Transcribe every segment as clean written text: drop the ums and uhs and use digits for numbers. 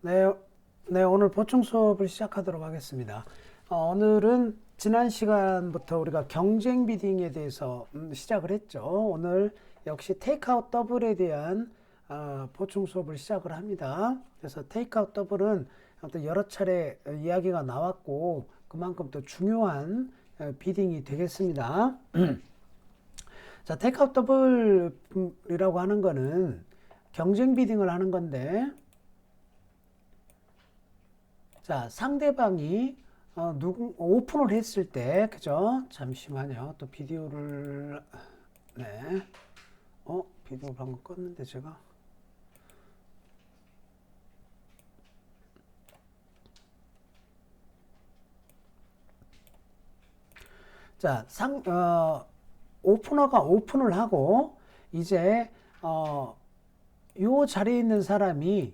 네, 네, 오늘 보충 수업을 시작하도록 하겠습니다. 오늘은 지난 시간부터 우리가 경쟁 비딩에 대해서 시작을 했죠. 오늘 역시 테이크아웃 더블에 대한 보충 수업을 시작을 합니다. 그래서 테이크아웃 더블은 아무튼 여러 차례 이야기가 나왔고 그만큼 또 중요한 비딩이 되겠습니다. 자, 테이크아웃 더블이라고 하는 거는 경쟁 비딩을 하는 건데, 자, 상대방이 오픈을 했을 때, 그죠? 잠시만요. 또 비디오를, 네. 비디오 방금 껐는데 제가. 자, 오프너가 오픈을 하고, 이제, 요 자리에 있는 사람이,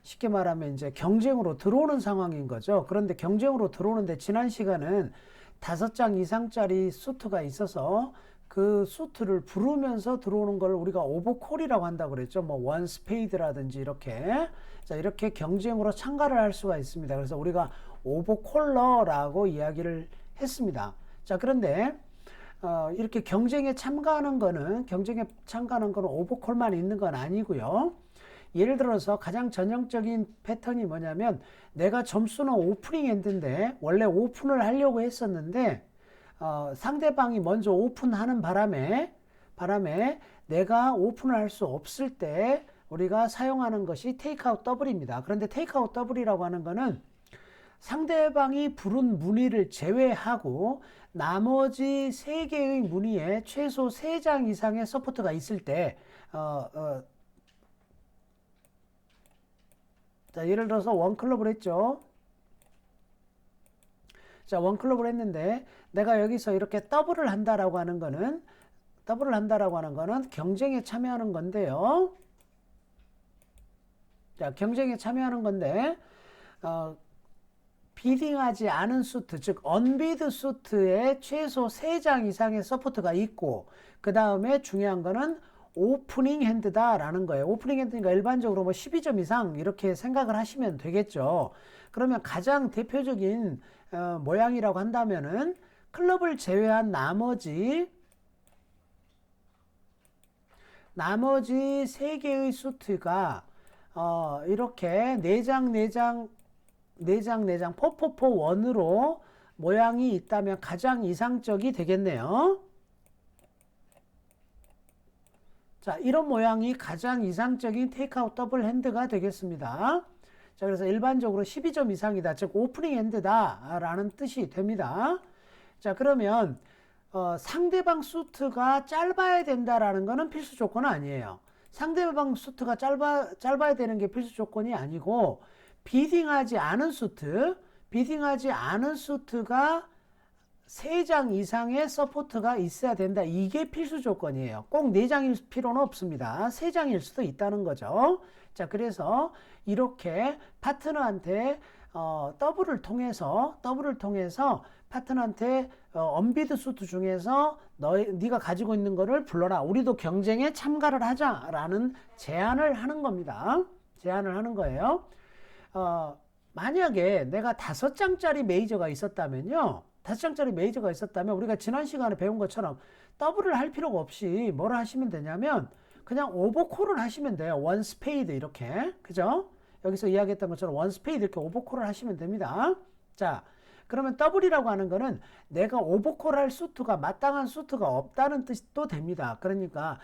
쉽게 말하면 이제 경쟁으로 들어오는 상황인 거죠. 그런데 경쟁으로 들어오는데 지난 시간은 5장 이상짜리 수트가 있어서 그 수트를 부르면서 들어오는 걸 우리가 오버콜이라고 한다고 그랬죠. 뭐 원스페이드라든지 이렇게. 자, 이렇게 경쟁으로 참가를 할 수가 있습니다. 그래서 우리가 오버콜러라고 이야기를 했습니다. 자, 그런데 이렇게 경쟁에 참가하는 거는 오버콜만 있는 건 아니고요. 예를 들어서 가장 전형적인 패턴이 뭐냐면, 내가 점수는 오프닝 엔드인데 원래 오픈을 하려고 했었는데 상대방이 먼저 오픈하는 바람에 내가 오픈을 할 수 없을 때 우리가 사용하는 것이 테이크아웃 더블입니다. 그런데 테이크아웃 더블이라고 하는 거는 상대방이 부른 문의를 제외하고 나머지 3개의 문의에 최소 3장 이상의 서포트가 있을 때 자, 예를 들어서 원클럽을 했죠. 자, 원클럽을 했는데 내가 여기서 이렇게 더블을 한다라고 하는 거는 경쟁에 참여하는 건데요. 자, 경쟁에 참여하는 건데 비딩하지 않은 수트, 즉 언비드 수트에 최소 3장 이상의 서포트가 있고, 그 다음에 중요한 거는 오프닝 핸드다라는 거예요. 오프닝 핸드니까 일반적으로 뭐 12점 이상 이렇게 생각을 하시면 되겠죠. 그러면 가장 대표적인 모양이라고 한다면은 클럽을 제외한 나머지 3개의 수트가 이렇게 4장, 4, 원으로 모양이 있다면 가장 이상적이 되겠네요. 자, 이런 모양이 가장 이상적인 테이크아웃 더블 핸드가 되겠습니다. 자, 그래서 일반적으로 12점 이상이다, 즉 오프닝 핸드다 라는 뜻이 됩니다. 자, 그러면 상대방 수트가 짧아야 된다라는 것은 필수 조건은 아니에요. 상대방 수트가 짧아야 되는 게 필수 조건이 아니고, 비딩하지 않은 수트가 3장 이상의 서포트가 있어야 된다. 이게 필수 조건이에요. 꼭 4장일 필요는 없습니다. 3장일 수도 있다는 거죠. 자, 그래서 이렇게 파트너한테 더블을 통해서 파트너한테 언비드 수트 중에서 네가 가지고 있는 거를 불러라. 우리도 경쟁에 참가를 하자라는 제안을 하는 겁니다. 제안을 하는 거예요. 만약에 내가 5장짜리 메이저가 있었다면요. 5장짜리 메이저가 있었다면 우리가 지난 시간에 배운 것처럼 더블을 할 필요가 없이 뭘 하시면 되냐면 그냥 오버콜을 하시면 돼요. 원 스페이드 이렇게. 그죠? 여기서 이야기했던 것처럼 원 스페이드 이렇게 오버콜을 하시면 됩니다. 자, 그러면 더블이라고 하는 거는 내가 오버콜할 수트가 마땅한 수트가 없다는 뜻도 됩니다. 그러니까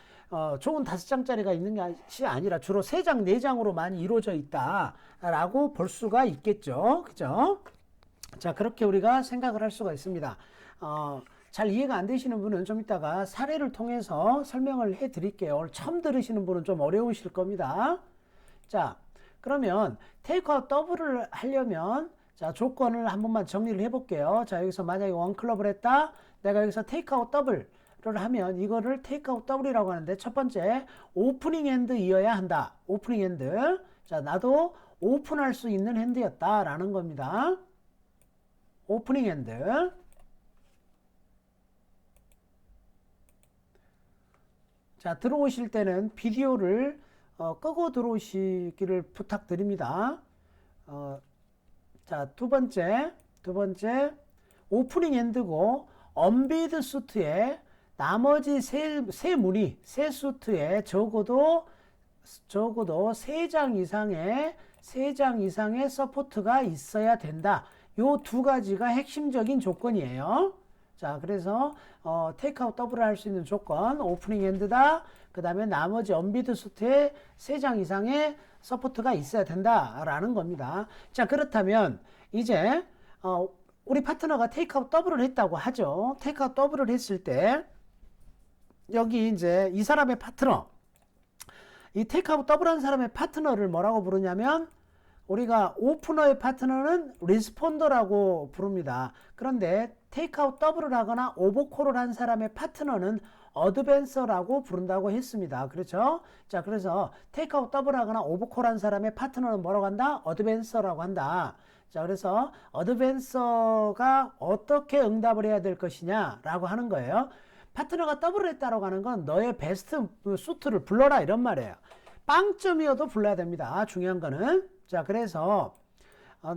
좋은 5장짜리가 있는 것이 아니라 주로 3장, 4장으로 많이 이루어져 있다라고 볼 수가 있겠죠. 그죠? 자, 그렇게 우리가 생각을 할 수가 있습니다. 잘 이해가 안 되시는 분은 좀 이따가 사례를 통해서 설명을 해 드릴게요. 오늘 처음 들으시는 분은 좀 어려우실 겁니다. 자, 그러면 테이크아웃 더블을 하려면 자, 조건을 한 번만 정리를 해 볼게요. 자, 여기서 만약에 원클럽을 했다. 내가 여기서 테이크아웃 더블을 하면 이거를 테이크아웃 더블이라고 하는데, 첫 번째 오프닝 핸드이어야 한다. 오프닝 핸드. 자, 나도 오픈할 수 있는 핸드였다라는 겁니다. 오프닝 핸드. 자, 들어오실 때는 비디오를 끄고 들어오시기를 부탁드립니다. 자, 두 번째 오프닝 핸드고 언비드 수트에 나머지 세 무늬, 세 수트에 적어도 3장 이상의 서포트가 있어야 된다. 요 두 가지가 핵심적인 조건이에요. 자, 그래서 테이크아웃 더블을 할 수 있는 조건, 오프닝 핸드다. 그 다음에 나머지 언비드 수트에 3장 이상의 서포트가 있어야 된다라는 겁니다. 자, 그렇다면 이제 우리 파트너가 테이크아웃 더블을 했다고 하죠. 테이크아웃 더블을 했을 때 여기 이제 이 사람의 파트너, 이 테이크아웃 더블한 사람의 파트너를 뭐라고 부르냐면 우리가 오프너의 파트너는 리스폰더라고 부릅니다. 그런데 테이크아웃 더블을 하거나 오버콜을 한 사람의 파트너는 어드밴서라고 부른다고 했습니다. 그렇죠? 자, 그래서 테이크아웃 더블 하거나 오버콜 한 사람의 파트너는 뭐라고 한다? 어드밴서라고 한다. 자, 그래서 어드밴서가 어떻게 응답을 해야 될 것이냐 라고 하는 거예요. 파트너가 더블을 했다라고 하는 건 너의 베스트 수트를 불러라 이런 말이에요. 빵점이어도 불러야 됩니다. 중요한 거는. 자, 그래서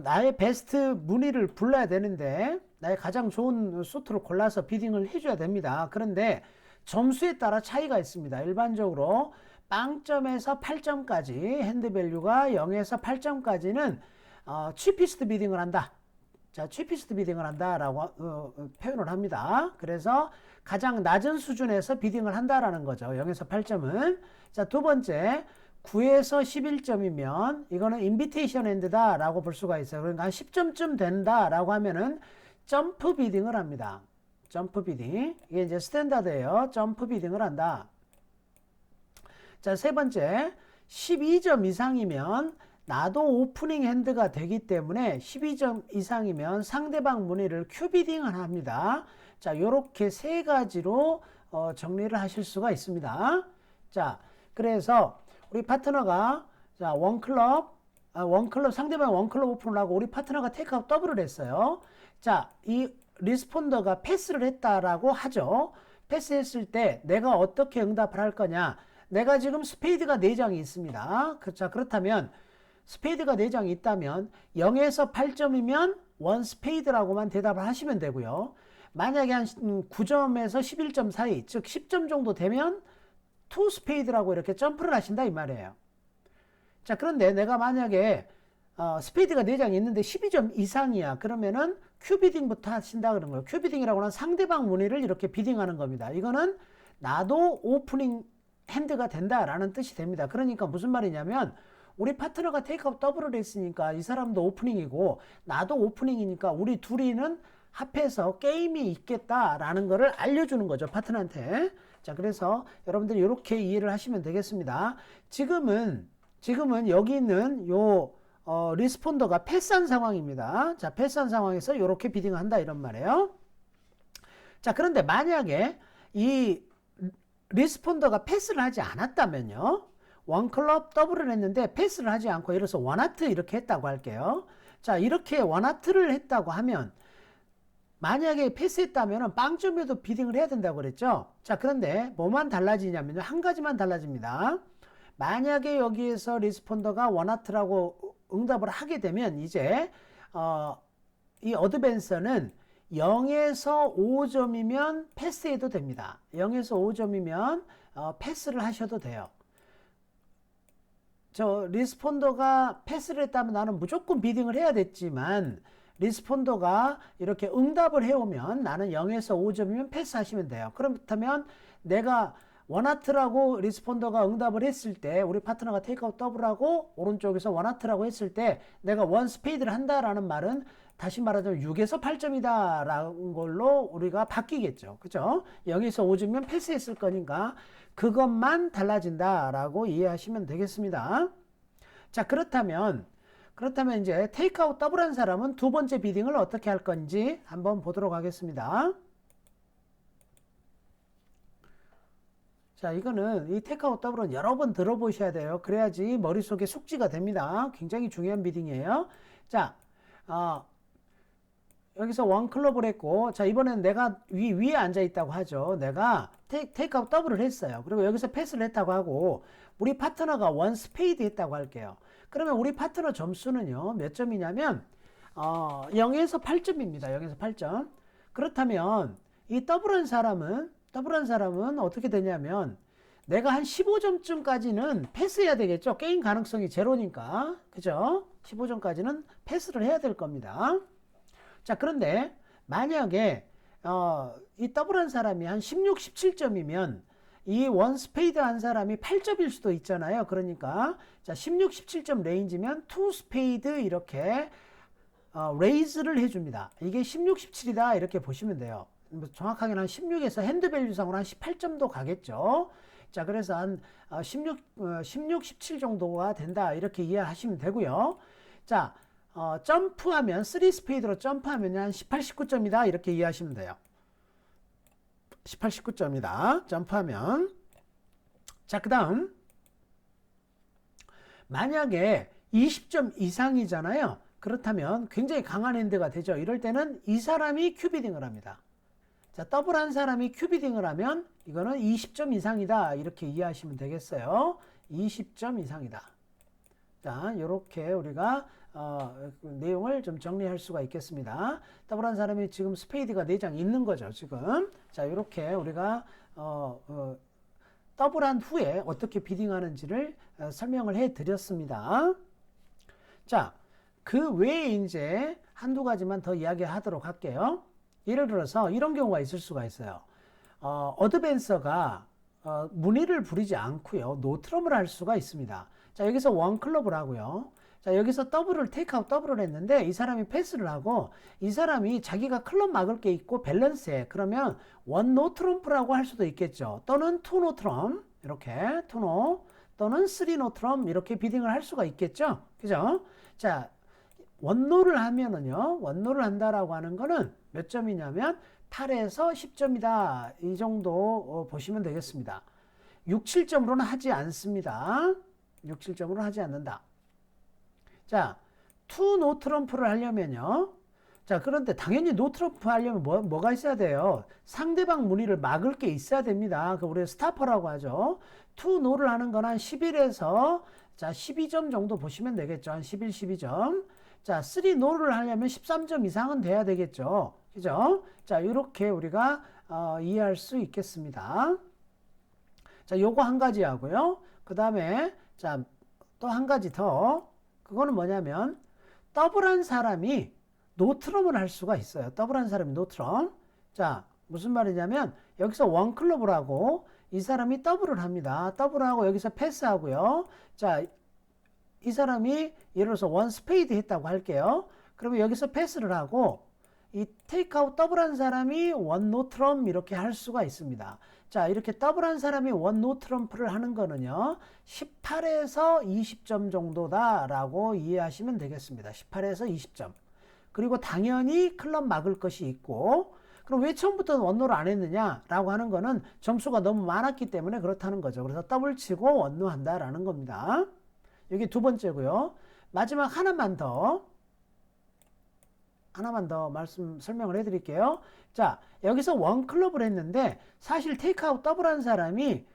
나의 베스트 무늬를 불러야 되는데 나의 가장 좋은 수트를 골라서 비딩을 해줘야 됩니다. 그런데 점수에 따라 차이가 있습니다. 일반적으로 빵점에서 8점까지 핸드밸류가 0에서 8점까지는 치피스트 비딩을 한다. 자, 치피스트 비딩을 한다라고 표현을 합니다. 그래서 가장 낮은 수준에서 비딩을 한다라는 거죠. 0에서 8점은. 자, 두 번째 9에서 11점이면 이거는 인비테이션 핸드다라고 볼 수가 있어요. 그러니까 한 10점쯤 된다라고 하면은 점프 비딩을 합니다. 점프 비딩. 이게 이제 스탠다드예요. 점프 비딩을 한다. 자, 세 번째 12점 이상이면 나도 오프닝 핸드가 되기 때문에 12점 이상이면 상대방 무늬를 큐비딩을 합니다. 자, 요렇게 세 가지로 정리를 하실 수가 있습니다. 자, 그래서 우리 파트너가 자, 원클럽 상대방 원클럽 오픈을 하고 우리 파트너가 테이크아웃 더블을 했어요. 자, 이 리스폰더가 패스를 했다라고 하죠. 패스했을 때 내가 어떻게 응답을 할 거냐. 내가 지금 스페이드가 4장이 있습니다. 자, 그렇다면 스페이드가 4장이 있다면 0에서 8점이면 원 스페이드라고만 대답을 하시면 되고요. 만약에 한 9점에서 11점 사이, 즉 10점 정도 되면 투 스페이드라고 이렇게 점프를 하신다 이 말이에요. 자, 그런데 내가 만약에 스페이드가 4장이 있는데 12점 이상이야. 그러면은 큐비딩부터 하신다 그런 거예요. 큐비딩이라고 하는 상대방 무늬를 이렇게 비딩하는 겁니다. 이거는 나도 오프닝 핸드가 된다라는 뜻이 됩니다. 그러니까 무슨 말이냐면 우리 파트너가 테이크아웃 더블을 했으니까 이 사람도 오프닝이고 나도 오프닝이니까 우리 둘이는 합해서 게임이 있겠다라는 것을 알려주는 거죠. 파트너한테. 자, 그래서 여러분들이 이렇게 이해를 하시면 되겠습니다. 지금은 여기 있는 요 리스폰더가 패스한 상황입니다. 자, 패스한 상황에서 이렇게 비딩을 한다 이런 말이에요. 자, 그런데 만약에 이 리스폰더가 패스를 하지 않았다면요. 원클럽 더블을 했는데 패스를 하지 않고 예를 들어서 원하트 이렇게 했다고 할게요. 자, 이렇게 원하트를 했다고 하면 만약에 패스했다면 빵점에도 비딩을 해야 된다고 그랬죠. 자, 그런데 뭐만 달라지냐면요. 한 가지만 달라집니다. 만약에 여기에서 리스폰더가 원하트라고 응답을 하게 되면 이제 이 어드밴서는 0에서 5점이면 패스해도 됩니다. 0에서 5점이면 패스를 하셔도 돼요. 저 리스폰더가 패스를 했다면 나는 무조건 비딩을 해야 됐지만 리스폰더가 이렇게 응답을 해오면 나는 0에서 5점이면 패스하시면 돼요. 그렇다면 내가 원하트라고 리스폰더가 응답을 했을 때 우리 파트너가 테이크아웃 더블하고 오른쪽에서 원하트라고 했을 때 내가 원 스페이드를 한다라는 말은 다시 말하자면 6에서 8점이다 라는 걸로 우리가 바뀌겠죠. 그죠? 0에서 5점이면 패스했을 거니까 그것만 달라진다 라고 이해하시면 되겠습니다. 자, 그렇다면 이제 테이크아웃 더블한 사람은 두 번째 비딩을 어떻게 할 건지 한번 보도록 하겠습니다. 자, 이거는 이 테이크아웃 더블은 여러 번 들어보셔야 돼요. 그래야지 머릿속에 숙지가 됩니다. 굉장히 중요한 비딩이에요. 자, 여기서 원클럽을 했고, 자, 이번에는 내가 위에 앉아 있다고 하죠. 내가 테이크아웃 더블을 했어요. 그리고 여기서 패스를 했다고 하고, 우리 파트너가 원 스페이드 했다고 할게요. 그러면 우리 파트너 점수는요, 몇 점이냐면 0에서 8점입니다. 0에서 8점. 그렇다면 이 더블한 사람은 어떻게 되냐면 내가 한 15점쯤까지는 패스해야 되겠죠. 게임 가능성이 제로니까. 그죠? 15점까지는 패스를 해야 될 겁니다. 자, 그런데 만약에 이 더블한 사람이 한 16, 17점이면 이 원 스페이드 한 사람이 8점일 수도 있잖아요. 그러니까 자, 16, 17점 레인지면 투 스페이드 이렇게 레이즈를 해줍니다. 이게 16, 17이다 이렇게 보시면 돼요. 정확하게는 한 16에서 핸드 밸류상으로 한 18점도 가겠죠. 자, 그래서 한 16, 17 정도가 된다 이렇게 이해하시면 되고요. 자, 점프하면 3 스페이드로 점프하면 한 18, 19점이다 이렇게 이해하시면 돼요. 18, 19점이다 점프하면. 자, 그 다음 만약에 20점 이상이잖아요. 그렇다면 굉장히 강한 핸드가 되죠. 이럴 때는 이 사람이 큐비딩을 합니다. 자, 더블한 사람이 큐비딩을 하면 이거는 20점 이상이다 이렇게 이해하시면 되겠어요. 20점 이상이다. 자, 이렇게 우리가 내용을 좀 정리할 수가 있겠습니다. 더블한 사람이 지금 스페이드가 4장 있는 거죠, 지금. 자, 이렇게 우리가 더블한 후에 어떻게 비딩하는지를 설명을 해 드렸습니다. 자, 그 외에 이제 한두 가지만 더 이야기하도록 할게요. 예를 들어서 이런 경우가 있을 수가 있어요. 어드밴서가 무늬를 부리지 않고요, 노트럼을 할 수가 있습니다. 자, 여기서 원 클럽을 하고요. 자, 여기서 테이크아웃 더블을 했는데 이 사람이 패스를 하고 이 사람이 자기가 클럽 막을 게 있고 밸런스해. 그러면 원 노 트럼프라고 할 수도 있겠죠. 또는 투 노 트럼 이렇게 투 노 또는 쓰리 노 트럼 이렇게 비딩을 할 수가 있겠죠. 그죠? 자, 원노를 하면은요, 원노를 한다라고 하는 거는 몇 점이냐면 8에서 10점이다. 이 정도 보시면 되겠습니다. 6, 7점으로는 하지 않습니다. 6, 7점으로 하지 않는다. 자, 투 노 트럼프를 하려면요. 자, 그런데 당연히 노 트럼프 하려면 뭐가 있어야 돼요? 상대방 무늬를 막을 게 있어야 됩니다. 그 우리 스타퍼라고 하죠. 투 노를 하는 건 한 11에서 자, 12점 정도 보시면 되겠죠. 한 11, 12점. 자, 3 노를 하려면 13점 이상은 돼야 되겠죠. 그죠? 자, 이렇게 우리가 이해할 수 있겠습니다. 자, 요거 한 가지 하고요. 그 다음에 자, 또 한 가지 더. 그거는 뭐냐면 더블한 사람이 노트럼을 할 수가 있어요. 더블한 사람이 노트럼. 자, 무슨 말이냐면 여기서 원 클럽을 하고 이 사람이 더블을 합니다. 더블하고 여기서 패스하고요. 자, 이 사람이 예를 들어서 원 스페이드 했다고 할게요. 그러면 여기서 패스를 하고 이 테이크아웃 더블한 사람이 원 노 트럼 이렇게 할 수가 있습니다. 자, 이렇게 더블한 사람이 원 노 트럼프를 하는 거는요, 18에서 20점 정도다라고 이해하시면 되겠습니다. 18에서 20점. 그리고 당연히 클럽 막을 것이 있고, 그럼 왜 처음부터 원노를 안 했느냐라고 하는 거는 점수가 너무 많았기 때문에 그렇다는 거죠. 그래서 더블 치고 원노 한다라는 겁니다. 이게 두 번째고요. 마지막 하나만 더 설명을 해드릴게요. 자, 여기서 원 클럽을 했는데 사실 테이크아웃 더블한 사람이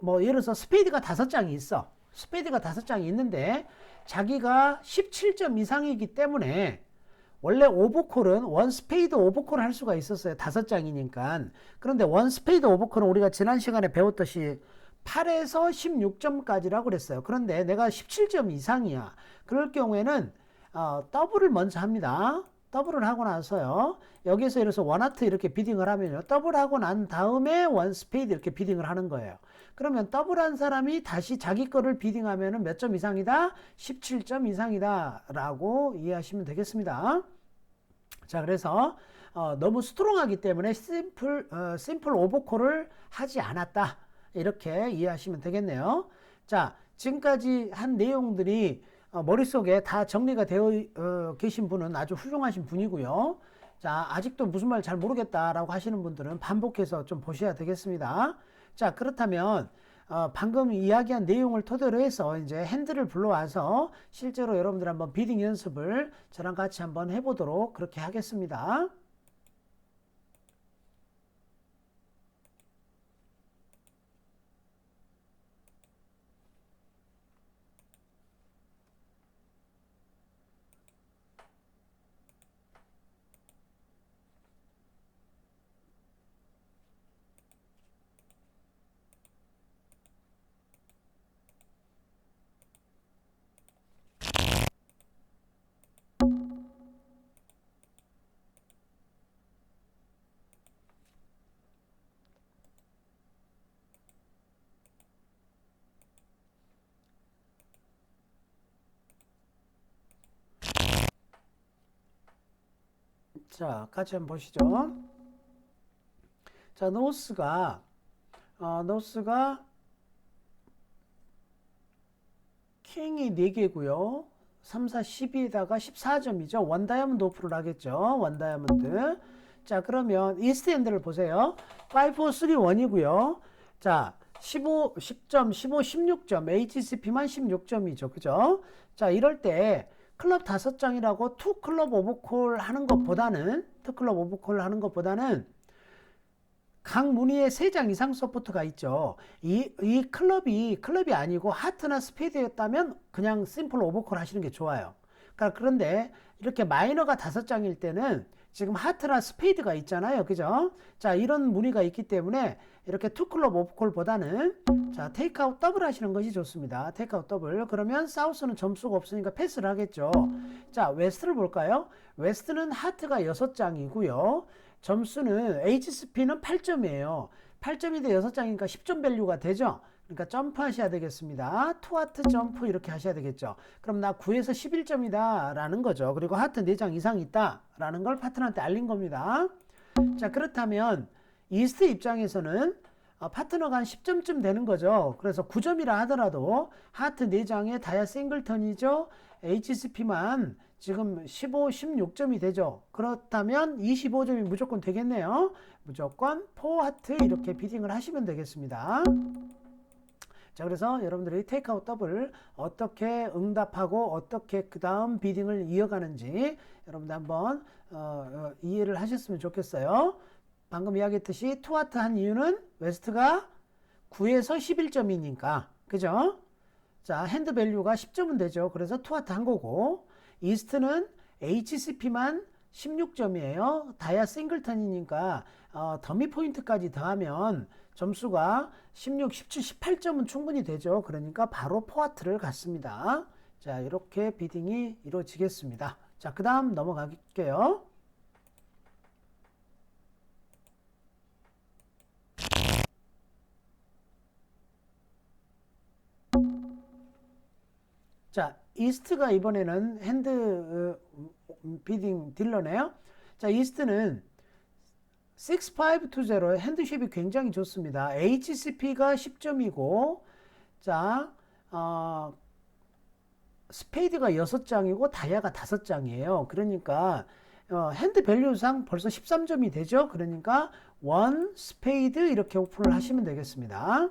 뭐 예를 들어서 스페이드가 5장이 있어. 스페이드가 5장이 있는데 자기가 17점 이상이기 때문에 원래 오버콜은 원 스페이드 오버콜을 할 수가 있었어요. 5장이니까. 그런데 원 스페이드 오버콜은 우리가 지난 시간에 배웠듯이 8에서 16점까지라고 그랬어요. 그런데 내가 17점 이상이야. 그럴 경우에는 더블을 먼저 합니다. 더블을 하고 나서요. 여기서 이래서 원하트 이렇게 비딩을 하면요. 더블하고 난 다음에 원 스페이드 이렇게 비딩을 하는 거예요. 그러면 더블한 사람이 다시 자기 거를 비딩하면은 몇 점 이상이다? 17점 이상이다. 라고 이해하시면 되겠습니다. 자, 그래서 너무 스트롱하기 때문에 심플 오버콜을 하지 않았다. 이렇게 이해하시면 되겠네요. 자, 지금까지 한 내용들이 머릿속에 다 정리가 되어 계신 분은 아주 훌륭하신 분이고요. 자, 아직도 무슨 말 잘 모르겠다라고 하시는 분들은 반복해서 좀 보셔야 되겠습니다. 자, 그렇다면 방금 이야기한 내용을 토대로 해서 이제 핸들을 불러와서 실제로 여러분들 한번 비딩 연습을 저랑 같이 한번 해보도록 그렇게 하겠습니다. 자, 같이 한번 보시죠. 자, 노스가 킹이 4개고요. 3, 4, 12에다가 14점이죠. 원 다이아몬드 오프를 하겠죠. 원 다이아몬드. 자, 그러면 이스트 핸드를 보세요. 5, 4, 3, 1이고요. 자, 15, 10점, 15, 16점. HCP만 16점이죠. 그죠? 자, 이럴 때 클럽 5장이라고 투 클럽 오버콜 하는 것보다는 각 무늬에 3장 이상 서포트가 있죠. 이 클럽이 아니고 하트나 스페이드였다면 그냥 심플 오버콜 하시는 게 좋아요. 그러니까 그런데 이렇게 마이너가 5장일 때는 지금 하트나 스페이드가 있잖아요. 그죠? 자, 이런 무늬가 있기 때문에 이렇게 투 클럽 오버콜보다는 자, 테이크아웃 더블 하시는 것이 좋습니다. 테이크아웃 더블. 그러면 사우스는 점수가 없으니까 패스를 하겠죠. 자, 웨스트를 볼까요? 웨스트는 하트가 6장이고요. 점수는 HSP는 8점이에요. 8점인데 6장이니까 10점 밸류가 되죠. 그러니까 점프 하셔야 되겠습니다. 투 하트 점프 이렇게 하셔야 되겠죠. 그럼 나 9에서 11점이다 라는 거죠. 그리고 하트 4장 이상 있다 라는 걸 파트너한테 알린 겁니다. 자, 그렇다면 이스트 입장에서는 파트너가 한 10점쯤 되는 거죠. 그래서 9점이라 하더라도 하트 4장에 다이아 싱글턴이죠. HCP만 지금 15, 16점이 되죠. 그렇다면 25점이 무조건 되겠네요. 무조건 4하트 이렇게 비딩을 하시면 되겠습니다. 자, 그래서 여러분들이 테이크아웃 더블 어떻게 응답하고 어떻게 그 다음 비딩을 이어가는지 여러분들 한번 이해를 하셨으면 좋겠어요. 방금 이야기했듯이 투하트 한 이유는 웨스트가 9에서 11점이니까 그죠? 자, 핸드 밸류가 10점은 되죠. 그래서 투하트 한 거고 이스트는 HCP만 16점이에요. 다이아 싱글턴이니까 더미 포인트까지 더하면 점수가 16, 17, 18점은 충분히 되죠. 그러니까 바로 포하트를 갔습니다. 자, 이렇게 비딩이 이루어지겠습니다. 자, 그 다음 넘어갈게요. 자, 이스트가 이번에는 핸드 비딩 딜러네요. 자, 이스트는 6520 핸드쉐입이 굉장히 좋습니다. HCP가 10점이고 자, 스페이드가 6장이고 다이아가 5장이에요. 그러니까 핸드 밸류상 벌써 13점이 되죠. 그러니까 원 스페이드 이렇게 오픈을 하시면 되겠습니다.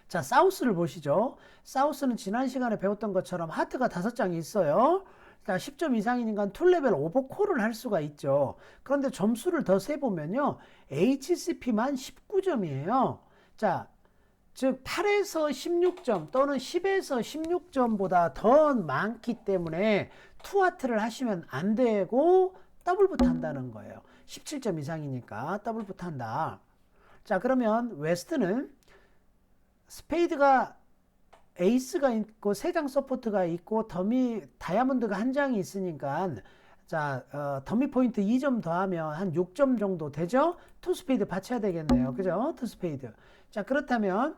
자, 사우스를 보시죠. 사우스는 지난 시간에 배웠던 것처럼 하트가 5장이 있어요. 자, 10점 이상이니까 2레벨 오버콜을 할 수가 있죠. 그런데 점수를 더 세보면요. HCP만 19점이에요. 자, 즉 8에서 16점 또는 10에서 16점보다 더 많기 때문에 투하트를 하시면 안 되고 더블부터 한다는 거예요. 17점 이상이니까 더블부터 한다. 자, 그러면 웨스트는 스페이드가 에이스가 있고 3장 서포트가 있고 더미 다이아몬드가 1장이 있으니까 자, 더미 포인트 2점 더하면 한 6점 정도 되죠? 투 스페이드 받쳐야 되겠네요. 그죠? 투 스페이드. 자, 그렇다면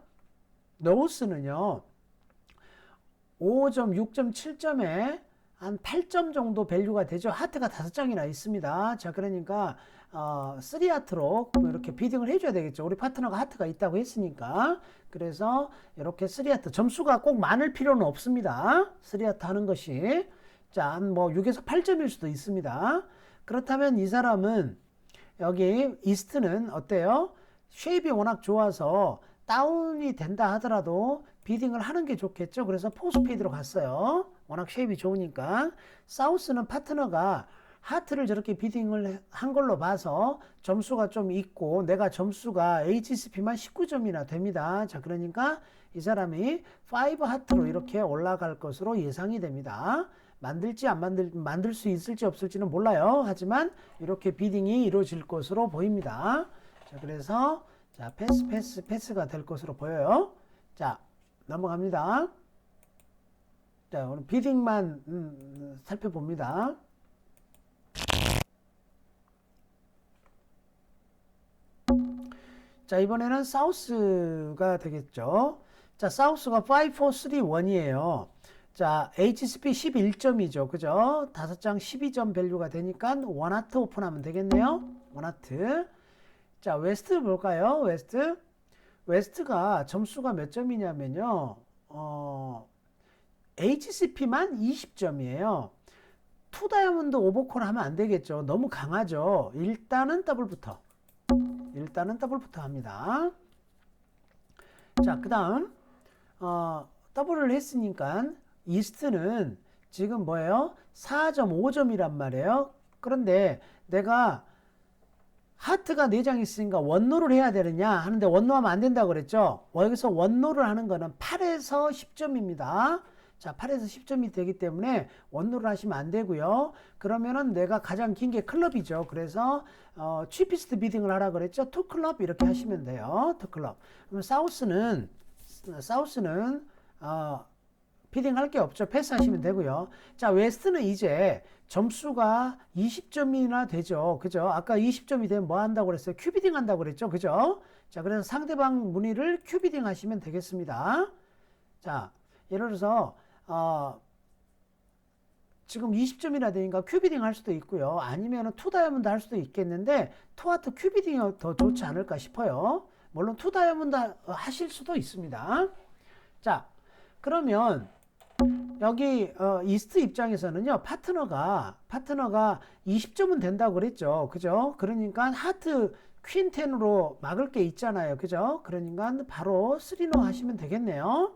노스는요. 5점, 6점, 7점에 한 8점 정도 밸류가 되죠. 하트가 5장이나 있습니다. 자, 그러니까 3하트로 이렇게 비딩을 해줘야 되겠죠. 우리 파트너가 하트가 있다고 했으니까. 그래서 이렇게 3하트 점수가 꼭 많을 필요는 없습니다. 3하트 하는 것이 자, 뭐 6에서 8점일 수도 있습니다. 그렇다면 이 사람은 여기 이스트는 어때요? 쉐입이 워낙 좋아서 다운이 된다 하더라도 비딩을 하는 게 좋겠죠. 그래서 포스페이드로 갔어요. 워낙 쉐입이 좋으니까. 사우스는 파트너가 하트를 저렇게 비딩을 한 걸로 봐서 점수가 좀 있고 내가 점수가 HCP만 19점이나 됩니다. 자, 그러니까 이 사람이 5 하트로 이렇게 올라갈 것으로 예상이 됩니다. 만들지 만들 수 있을지 없을지는 몰라요. 하지만 이렇게 비딩이 이루어질 것으로 보입니다. 자, 그래서 자, 패스가 될 것으로 보여요. 자, 넘어갑니다. 자, 오늘 비딩만 살펴봅니다. 자, 이번에는 사우스가 되겠죠. 자, 사우스가 5, 4, 3, 1이에요. 자, HSP 11점이죠. 그죠? 5장 12점 밸류가 되니까 원하트 오픈하면 되겠네요. 원하트. 자, 웨스트 볼까요? 웨스트가 점수가 몇 점이냐면요. HCP만 20점이에요. 투 다이아몬드 오버콜 하면 안 되겠죠. 너무 강하죠. 일단은 더블부터 합니다. 자, 그 다음 더블을 했으니까 이스트는 지금 뭐예요? 4.5점이란 말이에요. 그런데 내가 하트가 4장 있으니까 원노를 해야 되느냐 하는데 원노하면 안 된다고 그랬죠. 여기서 원노를 하는 거는 8에서 10점입니다. 자, 8에서 10점이 되기 때문에 원노를 하시면 안 되고요. 그러면은 내가 가장 긴 게 클럽이죠. 그래서 취피스트 비딩을 하라 그랬죠. 투 클럽 이렇게 하시면 돼요. 투 클럽. 그럼 사우스는 비딩 할 게 없죠. 패스하시면 되고요. 자, 웨스트는 이제 점수가 20점이나 되죠. 그죠? 아까 20점이 되면 뭐 한다고 그랬어요? 큐비딩 한다고 그랬죠. 그죠? 자, 그래서 상대방 문의를 큐비딩 하시면 되겠습니다. 자, 예를 들어서 지금 20점이나 되니까 큐비딩 할 수도 있고요. 아니면 투 다이아몬드 할 수도 있겠는데 투하트 큐비딩이 더 좋지 않을까 싶어요. 물론 투 다이아몬드 하실 수도 있습니다. 자, 그러면 여기 이스트 입장에서는요, 파트너가 20점은 된다고 그랬죠. 그죠? 그러니까 하트 퀸 10으로 막을 게 있잖아요. 그죠? 그러니까 바로 3노 하시면 되겠네요.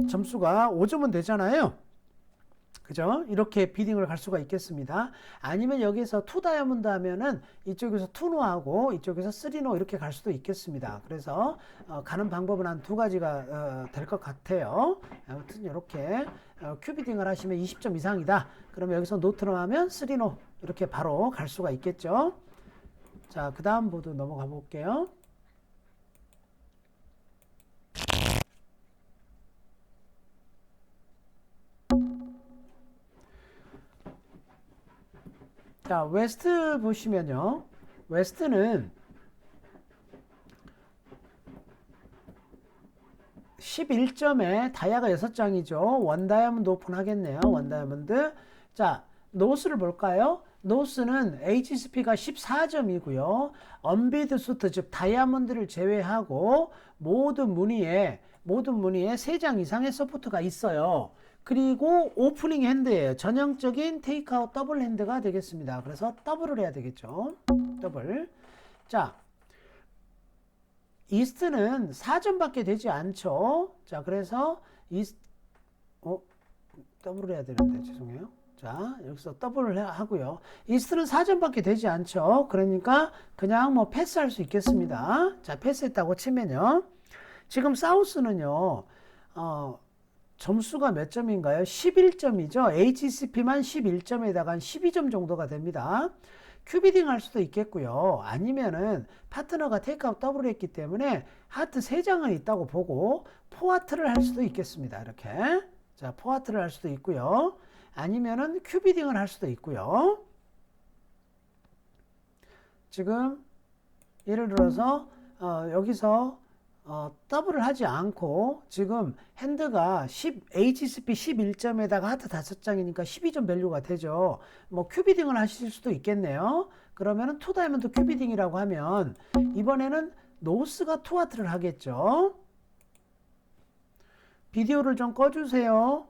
점수가 5점은 되잖아요. 그죠? 이렇게 비딩을 갈 수가 있겠습니다. 아니면 여기서 투 다이아몬드 하면은 이쪽에서 투노하고 이쪽에서 3노 이렇게 갈 수도 있겠습니다. 그래서 가는 방법은 한 두 가지가 될 것 같아요. 아무튼 이렇게 큐비딩을 하시면 20점 이상이다. 그러면 여기서 노트로 하면 3노 이렇게 바로 갈 수가 있겠죠. 자, 그 다음 보드 넘어가 볼게요. 자, 웨스트 보시면요. 웨스트는 11점에 다이아가 6장이죠. 원 다이아몬드 오픈 하겠네요. 원 다이아몬드. 자, 노스를 볼까요? 노스는 HCP가 14점이고요. 언비드 수트, 즉 다이아몬드를 제외하고 모든 무늬에 3장 이상의 서포트가 있어요. 그리고 오프닝 핸드예요. 전형적인 테이크아웃 더블 핸드가 되겠습니다. 그래서 더블을 해야 되겠죠. 더블. 자, 이스트는 4점밖에 되지 않죠. 자, 그래서 더블을 해야 되는데 죄송해요. 자, 여기서 더블을 하고요. 이스트는 4점밖에 되지 않죠. 그러니까 그냥 뭐 패스할 수 있겠습니다. 자, 패스했다고 치면요. 지금 사우스는요. 점수가 몇 점인가요? 11점이죠. HCP만 11점에다가 12점 정도가 됩니다. 큐비딩 할 수도 있겠고요. 아니면은 파트너가 테이크아웃 더블을 했기 때문에 하트 3장은 있다고 보고 포하트를 할 수도 있겠습니다. 이렇게. 자, 포하트를 할 수도 있고요. 아니면은 큐비딩을 할 수도 있고요. 지금 예를 들어서 여기서 더블을 하지 않고 지금 핸드가 HCP 11점에다가 하트 5장이니까 12점 밸류가 되죠. 뭐 큐비딩을 하실 수도 있겠네요. 그러면은 투 다이아몬드 큐비딩이라고 하면 이번에는 노스가 투 하트를 하겠죠. 비디오를 좀 꺼주세요.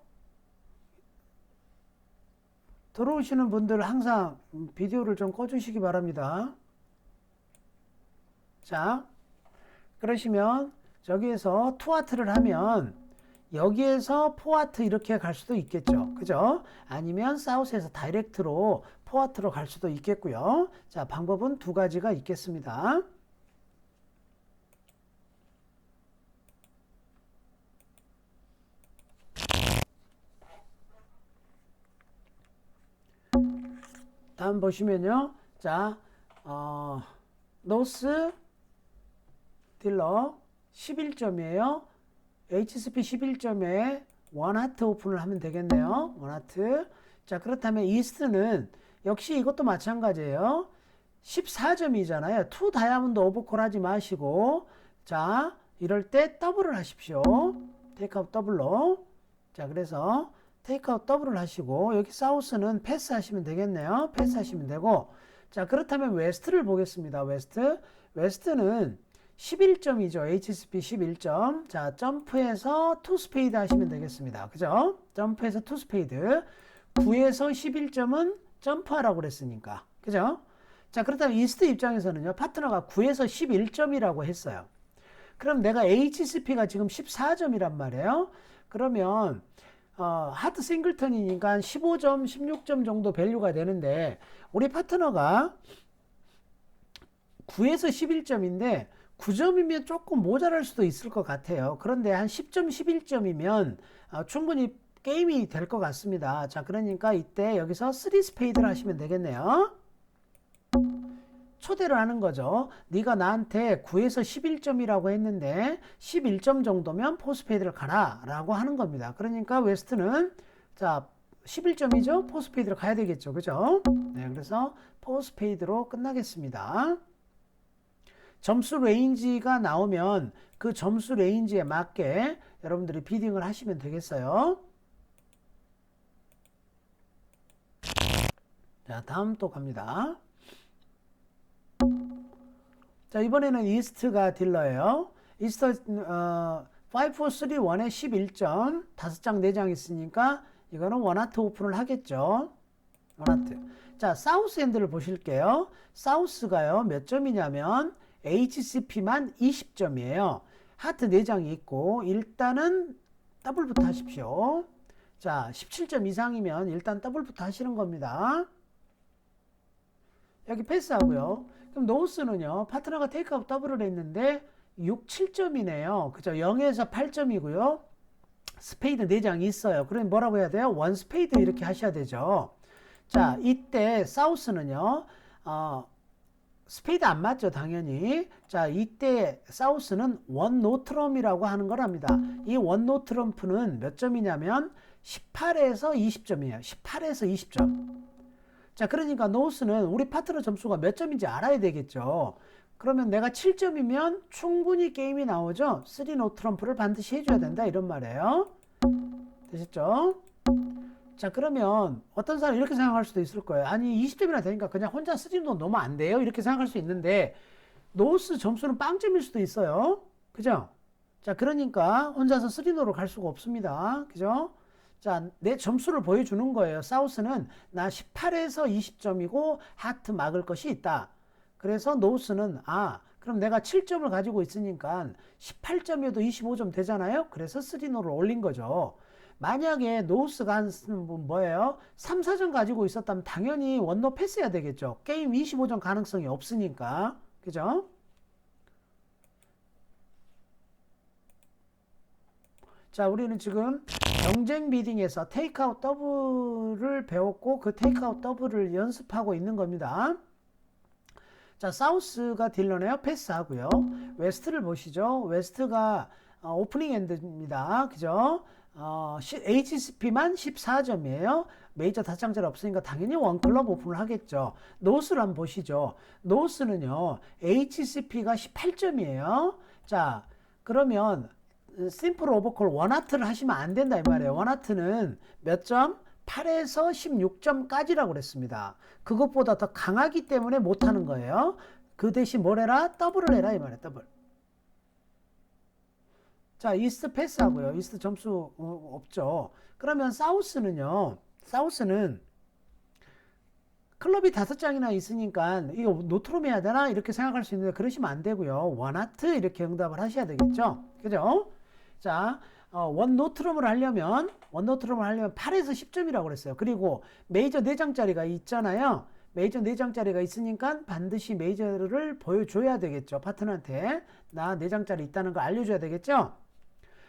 들어오시는 분들 항상 비디오를 좀 꺼주시기 바랍니다. 자, 그러시면 저기에서 투하트를 하면 여기에서 포하트 이렇게 갈 수도 있겠죠. 그죠? 아니면 사우스에서 다이렉트로 포하트로 갈 수도 있겠고요. 자, 방법은 두 가지가 있겠습니다. 다음 보시면요. 자, 노스 딜러 11점이에요. HCP 11점에 원하트 오픈을 하면 되겠네요. 원하트. 자, 그렇다면 이스트는 역시 이것도 마찬가지예요. 14점이잖아요. 투 다이아몬드 오버콜 하지 마시고 자, 이럴 때 더블을 하십시오. 테이크아웃 더블로. 자, 그래서 테이크아웃 더블을 하시고 여기 사우스는 패스 하시면 되겠네요. 패스 하시면 되고, 자, 그렇다면 웨스트를 보겠습니다. 웨스트는 11점이죠. HSP 11점. 자, 점프해서 투 스페이드 하시면 되겠습니다. 그죠? 점프해서 투 스페이드. 9에서 11점은 점프하라고 그랬으니까. 그죠? 자, 그렇다면 이스트 입장에서는요, 파트너가 9에서 11점이라고 했어요. 그럼 내가 HCP가 지금 14점이란 말이에요. 그러면 하드 싱글턴이니까 15점, 16점 정도 밸류가 되는데, 우리 파트너가 9에서 11점인데 9점이면 조금 모자랄 수도 있을 것 같아요. 그런데 한 10점, 11점이면 충분히 게임이 될 것 같습니다. 자, 그러니까 이때 여기서 3 스페이드를 하시면 되겠네요. 초대를 하는 거죠. 네가 나한테 9에서 11점이라고 했는데 11점 정도면 4 스페이드를 가라 라고 하는 겁니다. 그러니까 웨스트는 자 11점이죠. 4 스페이드를 가야 되겠죠. 그죠? 네, 그래서 4 스페이드로 끝나겠습니다. 점수 레인지가 나오면 그 점수 레인지에 맞게 여러분들이 비딩을 하시면 되겠어요. 자, 다음 또 갑니다. 자, 이번에는 이스트가 딜러예요. 이스트 5, 4, 3, 1에 11점 5장 4장 있으니까 이거는 원하트 오픈을 하겠죠. 원하트. 자, 사우스 핸드를 보실게요. 사우스가요 몇 점이냐면 HCP만 20점이에요. 하트 4장이 있고 일단은 더블부터 하십시오. 자, 17점 이상이면 일단 더블부터 하시는 겁니다. 여기 패스하고요. 그럼 노스는요, 파트너가 테이크아웃 더블을 했는데 6, 7점이네요. 그죠? 0에서 8점이고요. 스페이드 4장이 있어요. 그럼 뭐라고 해야 돼요? 원 스페이드 이렇게 하셔야 되죠. 자, 이때 사우스는요, 스페이드 안 맞죠, 당연히. 자, 이때 사우스는 원 노트럼이라고 하는 거랍니다. 이 원 노트럼프는 몇 점이냐면 18에서 20점이에요. 18에서 20점. 자, 그러니까 노스는 우리 파트너 점수가 몇 점인지 알아야 되겠죠. 그러면 내가 7점이면 충분히 게임이 나오죠. 3 노트럼프를 반드시 해줘야 된다 이런 말이에요. 되셨죠? 자, 그러면 어떤 사람 이렇게 생각할 수도 있을 거예요. 아니 20점이나 되니까 그냥 혼자 3도 넣으면 안 돼요? 이렇게 생각할 수 있는데 노스 점수는 빵점일 수도 있어요. 그죠? 자, 그러니까 혼자서 3노로 갈 수가 없습니다. 그죠? 자, 내 점수를 보여주는 거예요. 사우스는 나 18에서 20점이고 하트 막을 것이 있다. 그래서 노스는 그럼 내가 7점을 가지고 있으니까 18점이어도 25점 되잖아요. 그래서 3노를 올린 거죠. 만약에 노스가 한 뭐예요? 3, 4점 가지고 있었다면 당연히 원노 패스해야 되겠죠. 게임 25점 가능성이 없으니까. 그죠? 자, 우리는 지금 경쟁 비딩에서 테이크아웃 더블을 배웠고 그 테이크아웃 더블을 연습하고 있는 겁니다. 자, 사우스가 딜러네요. 패스하고요. 웨스트를 보시죠. 웨스트가 오프닝 엔드입니다. 그죠? HCP만 14점이에요. 메이저 다창자리 없으니까 당연히 원클럽 오픈을 하겠죠. 노스를 한번 보시죠. 노스는요, HCP가 18점이에요. 자, 그러면 심플 오버콜 원하트를 하시면 안 된다 이 말이에요. 원하트는 몇 점? 8에서 16점까지라고 그랬습니다. 그것보다 더 강하기 때문에 못하는 거예요. 그 대신 뭘 해라? 더블을 해라 이 말이에요. 더블. 자, 이스트 패스하고요. 이스트 점수 없죠. 그러면 사우스는요. 사우스는 클럽이 5장이나 있으니까 이거 노트롬 해야 되나? 이렇게 생각할 수 있는데 그러시면 안 되고요. 원하트 이렇게 응답을 하셔야 되겠죠. 그죠? 자, 원 노트롬을 하려면 8에서 10점이라고 그랬어요. 그리고 메이저 4장짜리가 있잖아요. 메이저 4장짜리가 있으니까 반드시 메이저를 보여줘야 되겠죠. 파트너한테 나 4장짜리 있다는 걸 알려줘야 되겠죠.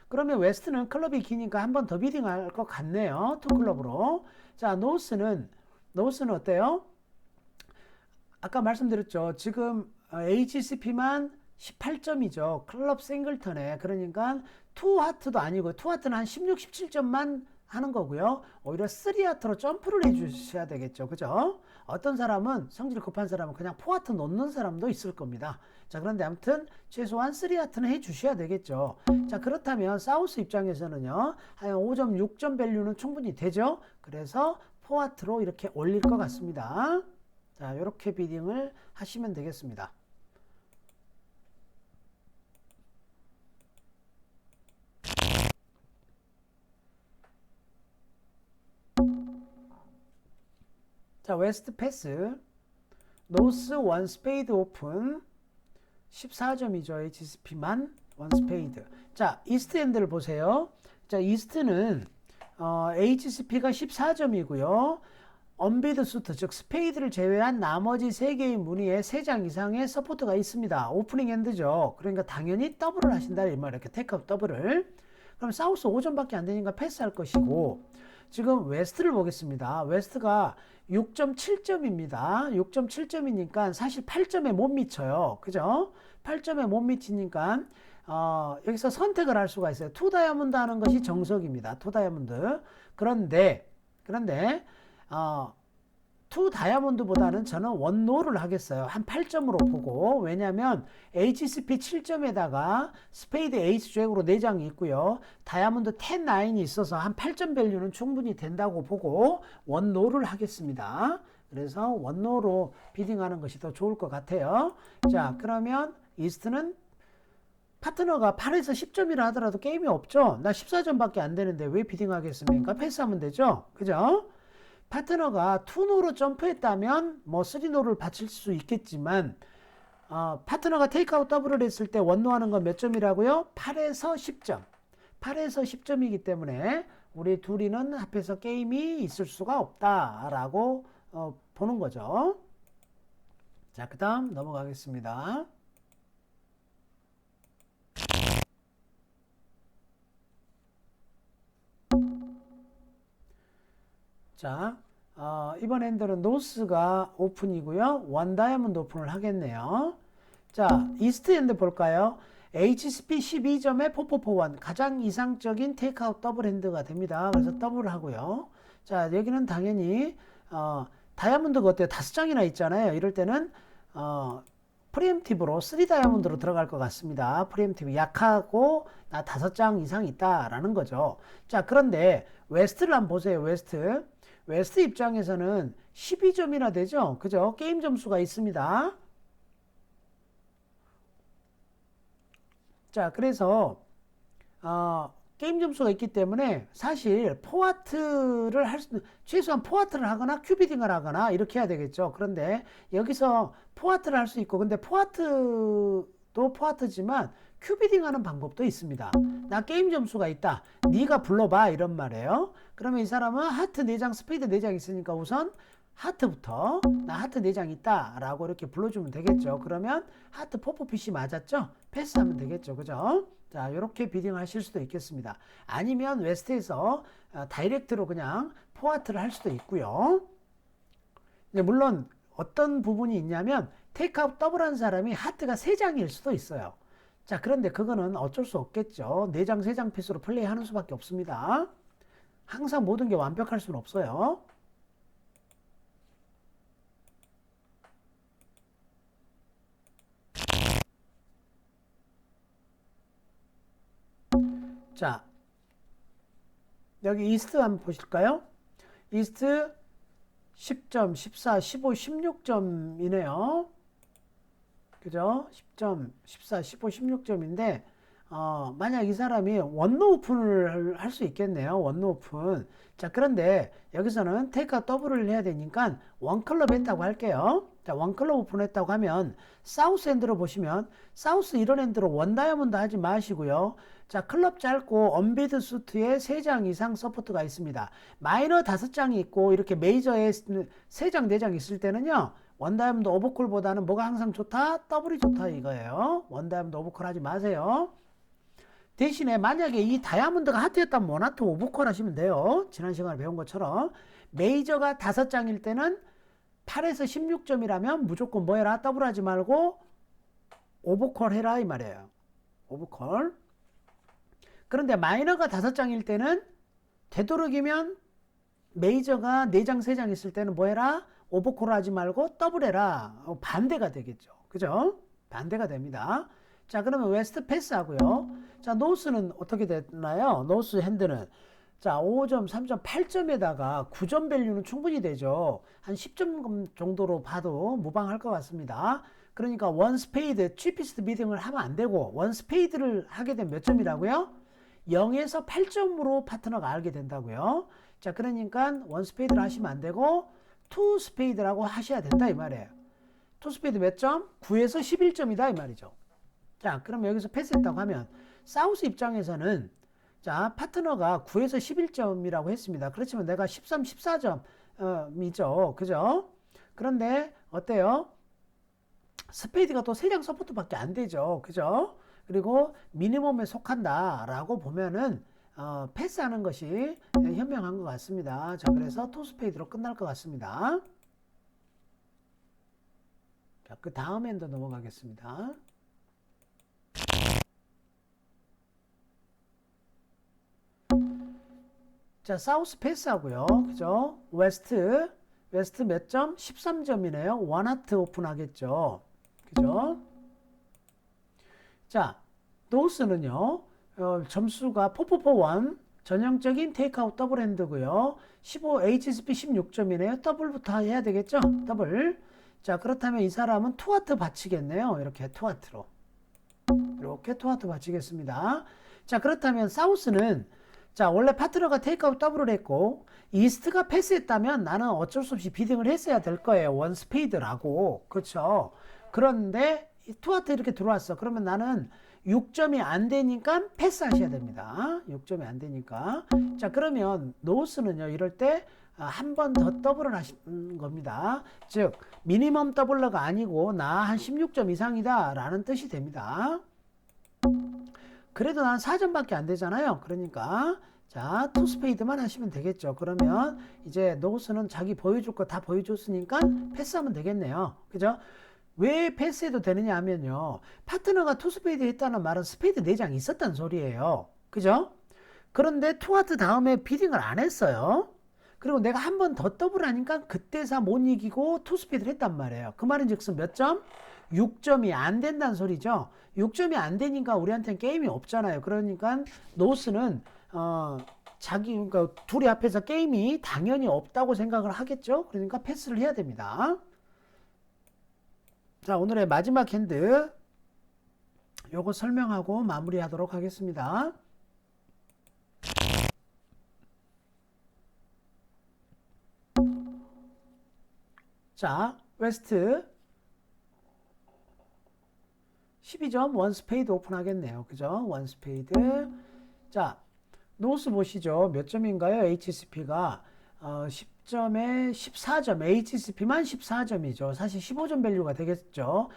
그러면 웨스트는 클럽이 기니까 한 번 더 비딩할 것 같네요. 투 클럽으로. 자, 노스는 어때요? 아까 말씀드렸죠. 지금 HCP만 18점이죠. 클럽 싱글턴에. 그러니까 투 하트도 아니고 투 하트는 한 16, 17점만 하는 거고요. 오히려 3 하트로 점프를 해주셔야 되겠죠. 그죠? 어떤 사람은 성질 급한 사람은 그냥 포하트 놓는 사람도 있을 겁니다. 자, 그런데 아무튼 최소한 3하트는 해 주셔야 되겠죠. 자, 그렇다면 사우스 입장에서는요, 한 5점, 6점 밸류는 충분히 되죠. 그래서 포하트로 이렇게 올릴 것 같습니다. 자, 이렇게 비딩을 하시면 되겠습니다. 자, 웨스트 패스, 노스 원 스페이드 오픈 14점이죠. HCP만 원 스페이드. 자, 이스트 엔드를 보세요. 자, 이스트는 HCP가 14점이고요. 언비드 수트, 즉 스페이드를 제외한 나머지 3개의 무늬에 3장 이상의 서포트가 있습니다. 오프닝 엔드죠. 그러니까 당연히 더블을 하신다 이 말이에요. 이렇게 테이크아웃 더블을. 그럼 사우스 5점밖에 안 되니까 패스할 것이고, 지금 웨스트를 보겠습니다. 웨스트가 6.7점입니다. 6.7점이니까 사실 8점에 못 미쳐요. 그죠? 8점에 못 미치니까 여기서 선택을 할 수가 있어요. 투 다이아몬드 하는 것이 정석입니다. 투 다이아몬드. 그런데 투 다이아몬드보다는 저는 원노를 하겠어요. 한 8점으로 보고. 왜냐하면 HCP 7점에다가 스페이드 에이스 잭으로 4장이 있고요. 다이아몬드 10, 9이 있어서 한 8점 밸류는 충분히 된다고 보고 원노를 하겠습니다. 그래서 원노로 비딩하는 것이 더 좋을 것 같아요. 자, 그러면 이스트는 파트너가 8에서 10점이라 하더라도 게임이 없죠. 나 14점밖에 안 되는데 왜 비딩하겠습니까? 패스하면 되죠. 그죠? 파트너가 2노로 점프했다면 뭐 3노를 받칠 수 있겠지만 파트너가 테이크아웃 더블을 했을 때 원노 하는 건 몇 점이라고요? 8에서 10점. 8에서 10점이기 때문에 우리 둘이는 합해서 게임이 있을 수가 없다라고 보는 거죠. 자, 그 다음 넘어가겠습니다. 자, 이번 핸들은 노스가 오픈이고요. 원 다이아몬드 오픈을 하겠네요. 자, 이스트 핸드 볼까요? HCP 12점에 포포포1 가장 이상적인 테이크아웃 더블 핸드가 됩니다. 그래서 더블을 하고요. 자, 여기는 당연히 다이아몬드가 어때요? 5장이나 있잖아요. 이럴 때는 프리엠티브로 3 다이아몬드로 들어갈 것 같습니다. 프리엠티브 약하고 나 5장 이상 있다라는 거죠. 자, 그런데 웨스트를 한번 보세요. 웨스트 입장에서는 12점이나 되죠. 그죠? 게임 점수가 있습니다. 자, 그래서 게임 점수가 있기 때문에 사실 포하트를 최소한 포하트를 하거나 큐비딩을 하거나 이렇게 해야 되겠죠. 그런데 여기서 포하트를 할 수 있고, 근데 포하트도 포하트지만 큐비딩 하는 방법도 있습니다. 나 게임 점수가 있다. 네가 불러봐 이런 말이에요. 그러면 이 사람은 하트 4장, 스페이드 4장 있으니까 우선 하트부터 나 하트 4장 있다 라고 이렇게 불러주면 되겠죠. 그러면 하트 포포피시 맞았죠? 패스하면 되겠죠. 그죠? 자, 이렇게 비딩 하실 수도 있겠습니다. 아니면 웨스트에서 다이렉트로 그냥 포하트를 할 수도 있고요. 물론 어떤 부분이 있냐면 테이크아웃 더블한 사람이 하트가 3장일 수도 있어요. 자, 그런데 그거는 어쩔 수 없겠죠. 4장, 3장 패스로 플레이하는 수밖에 없습니다. 항상 모든 게 완벽할 수는 없어요. 자, 여기 이스트 한번 보실까요? 이스트 10점, 14, 15, 16점이네요. 그죠? 10점, 14, 15, 16점인데 만약 이 사람이 원노 오픈을 할 수 있겠네요. 원노 오픈. 자, 그런데 여기서는 테이크아웃 더블을 해야 되니까 원클럽 했다고 할게요. 자, 원클럽 오픈했다고 하면 사우스 핸드로 보시면 사우스 이런 핸드로 원 다이아몬드 하지 마시고요. 자, 클럽 짧고 언비드 수트에 3장 이상 서포트가 있습니다. 마이너 5장이 있고 이렇게 메이저에 3장, 4장 있을 때는요. 원 다이아몬드 오버콜보다는 뭐가 항상 좋다? 더블이 좋다 이거예요. 원 다이아몬드 오버콜 하지 마세요. 대신에 만약에 이 다이아몬드가 하트였다면 원하트 오버콜 하시면 돼요. 지난 시간에 배운 것처럼 메이저가 5장일 때는 8에서 16점이라면 무조건 뭐 해라? 더블 하지 말고 오버콜 해라 이 말이에요. 오버콜. 그런데 마이너가 5장일 때는 되도록이면 메이저가 4장, 3장 있을 때는 뭐 해라? 오버콜 하지 말고 더블해라. 반대가 되겠죠. 그죠? 반대가 됩니다. 자, 그러면 웨스트 패스하고요. 자, 노스는 어떻게 되나요? 노스 핸드는 자, 5점, 3점, 8점에다가 9점 밸류는 충분히 되죠. 한 10점 정도로 봐도 무방할 것 같습니다. 그러니까 원 스페이드, 치피스트 비딩을 하면 안 되고 원 스페이드를 하게 되면 몇 점이라고요? 0에서 8점으로 파트너가 알게 된다고요. 자, 그러니까 원 스페이드를 하시면 안 되고 투 스페이드라고 하셔야 된다 이 말이에요. 투 스페이드 몇 점? 9에서 11점이다 이 말이죠. 자, 그럼 여기서 패스했다고 하면 사우스 입장에서는 자, 파트너가 9에서 11점이라고 했습니다. 그렇지만 내가 13, 14점이죠. 그죠? 그런데 어때요? 스페이드가 또 3장 서포트밖에 안 되죠. 그죠? 그리고 미니멈에 속한다라고 보면은 패스하는 것이 현명한 것 같습니다. 자, 그래서 투 스페이드로 끝날 것 같습니다. 자, 그 다음 엔드 넘어가겠습니다. 자, 사우스 패스하고요. 그죠? 웨스트 몇 점? 13점이네요. 원하트 오픈하겠죠. 그죠? 자, 노스는요. 점수가 444 전형적인 테이크아웃 더블 핸드고요. 15 HSP 16점이네요. 더블부터 해야 되겠죠? 더블. 자, 그렇다면 이 사람은 투하트 받치겠네요. 이렇게 투하트로. 이렇게 투하트 받치겠습니다. 자, 그렇다면 사우스는 자, 원래 파트너가 테이크아웃 더블을 했고 이스트가 패스했다면 나는 어쩔 수 없이 비딩을 했어야 될 거예요. 원 스페이드라고. 그렇죠? 그런데 투하트 이렇게 들어왔어. 그러면 나는 6점이 안 되니까 패스하셔야 됩니다. 6점이 안 되니까. 자, 그러면 노스는요. 이럴 때 한 번 더 더블을 하시는 겁니다. 즉 미니멈 더블러가 아니고 나 한 16점 이상이다 라는 뜻이 됩니다. 그래도 난 4점밖에 안 되잖아요. 그러니까 자, 투 스페이드만 하시면 되겠죠. 그러면 이제 노스는 자기 보여줄 거 다 보여줬으니까 패스하면 되겠네요. 그죠? 왜 패스해도 되느냐 하면요. 파트너가 투 스페이드 했다는 말은 스페이드 4장 있었다는 소리예요. 그죠? 그런데 투하트 다음에 비딩을 안 했어요. 그리고 내가 한 번 더 더블하니까 그때사 못 이기고 투 스페이드를 했단 말이에요. 그 말은 즉슨 몇 점? 6점이 안 된다는 소리죠. 6점이 안 되니까 우리한테는 게임이 없잖아요. 그러니까 노스는 그러니까 둘이 앞에서 게임이 당연히 없다고 생각을 하겠죠. 그러니까 패스를 해야 됩니다. 자, 오늘의 마지막 핸드 요거 설명하고 마무리하도록 하겠습니다. 자, 웨스트 12점 원 스페이드 오픈하겠네요. 그죠? 원 스페이드. 자, 노스 보시죠. 몇 점인가요? HCP가 10점에 14점. HCP만 14점이죠. 사실 15점 밸류가 되겠죠.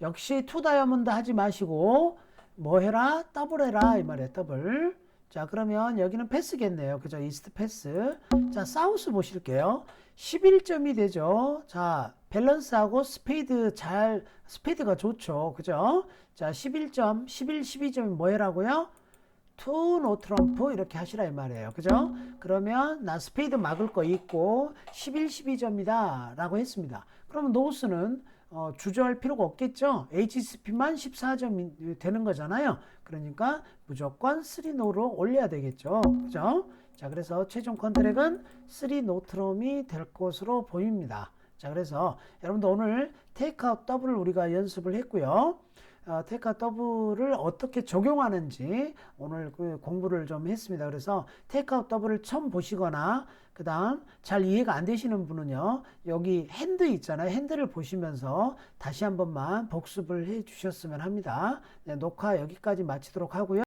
역시 투 다이아몬드 하지 마시고 뭐 해라? 더블 해라 이 말이에요. 더블. 자, 그러면 여기는 패스겠네요. 그죠? 이스트 패스. 자, 사우스 보실게요. 11점이 되죠. 자, 밸런스하고 스페이드가 좋죠. 그죠? 자, 11점, 11, 12점이 뭐라고요? 투, 노 트럼프 이렇게 하시라 이 말이에요. 그죠? 그러면 나 스페이드 막을 거 있고 11, 12점이다 라고 했습니다. 그러면 노스는 주저할 필요가 없겠죠. HCP만 14점이 되는 거잖아요. 그러니까 무조건 3노로 올려야 되겠죠. 그죠? 자, 그래서 최종 컨트랙은 3노 트럼이 될 것으로 보입니다. 자, 그래서 여러분들 오늘 테이크아웃 더블을 우리가 연습을 했고요. 테이크아웃 더블을 어떻게 적용하는지 오늘 그 공부를 좀 했습니다. 그래서 테이크아웃 더블을 처음 보시거나 그 다음 잘 이해가 안 되시는 분은요. 여기 핸드 있잖아요. 핸드를 보시면서 다시 한 번만 복습을 해 주셨으면 합니다. 네, 녹화 여기까지 마치도록 하고요.